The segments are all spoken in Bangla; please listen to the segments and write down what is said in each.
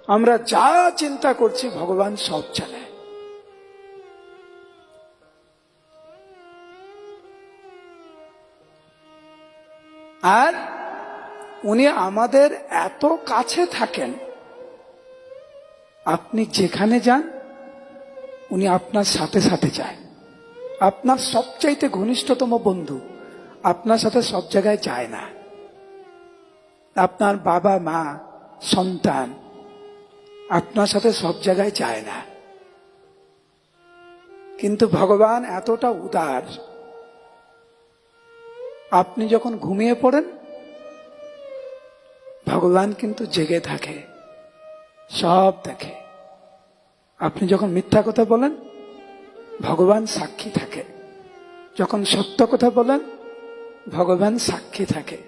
আমরা যা চিন্তা করছি ভগবান সব জানে। আর উনি আমাদের এত কাছে থাকেন, আপনি যেখানে যান উনি আপনার সাথে সাথে যায়। আপনার সবচাইতে ঘনিষ্ঠতম বন্ধু আপনার সাথে সব জায়গায় যায় না। আপনার বাবা মা সন্তান আপনার সাথে সব জায়গায় যায় না, কিন্তু ভগবান এতটা উদার, আপনি যখন ঘুমিয়ে পড়েন ভগবান কিন্তু জেগে থাকে, সব দেখে। আপনি যখন মিথ্যা কথা বলেন ভগবান সাক্ষী থাকে, যখন সত্য কথা বলেন ভগবান সাক্ষী থাকে,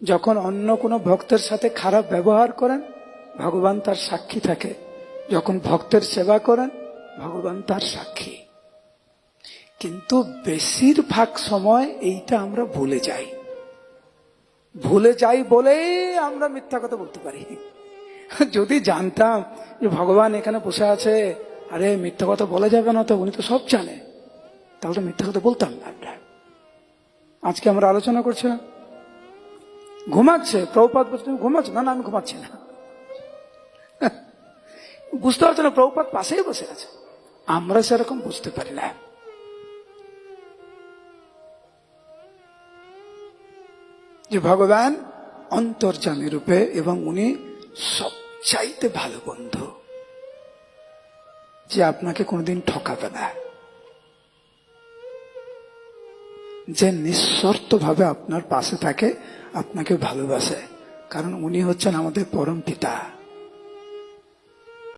যখন অন্য কোনো ভক্তের সাথে খারাপ ব্যবহার করেন ভগবান তার সাক্ষী থাকে, যখন ভক্তের সেবা করেন ভগবান তার সাক্ষী। কিন্তু বেশিরভাগ সময় এইটা আমরা ভুলে যাই বলেই আমরা মিথ্যা কথা বলতে পারি। যদি জানতাম যে ভগবান এখানে বসে আছে, আরে মিথ্যা কথা বলা যাবে না, তো উনি তো সব জানে, তাহলে তো মিথ্যা কথা বলতাম না। আমরা আজকে আমরা আলোচনা করছিলাম, ঘুমাচ্ছে প্রভুপাদ বলছে ঘুমাচ্ছে, না আমি ঘুমাচ্ছি না। বুঝতে পারছে না প্রভুপাদ পাশেই বসে আছে, আমরা সেরকম বুঝতে পারি না। যে ভগবান অন্তর্যামী রূপে এবং উনি সবচাইতে ভালো বন্ধু, যে আপনাকে কোনোদিন ঠকাবে না, যে নিঃশর্ত ভাবে আপনার পাশে থাকে, আপনাকে ভালোবাসে, কারণ উনি হচ্ছেন আমাদের পরম পিতা।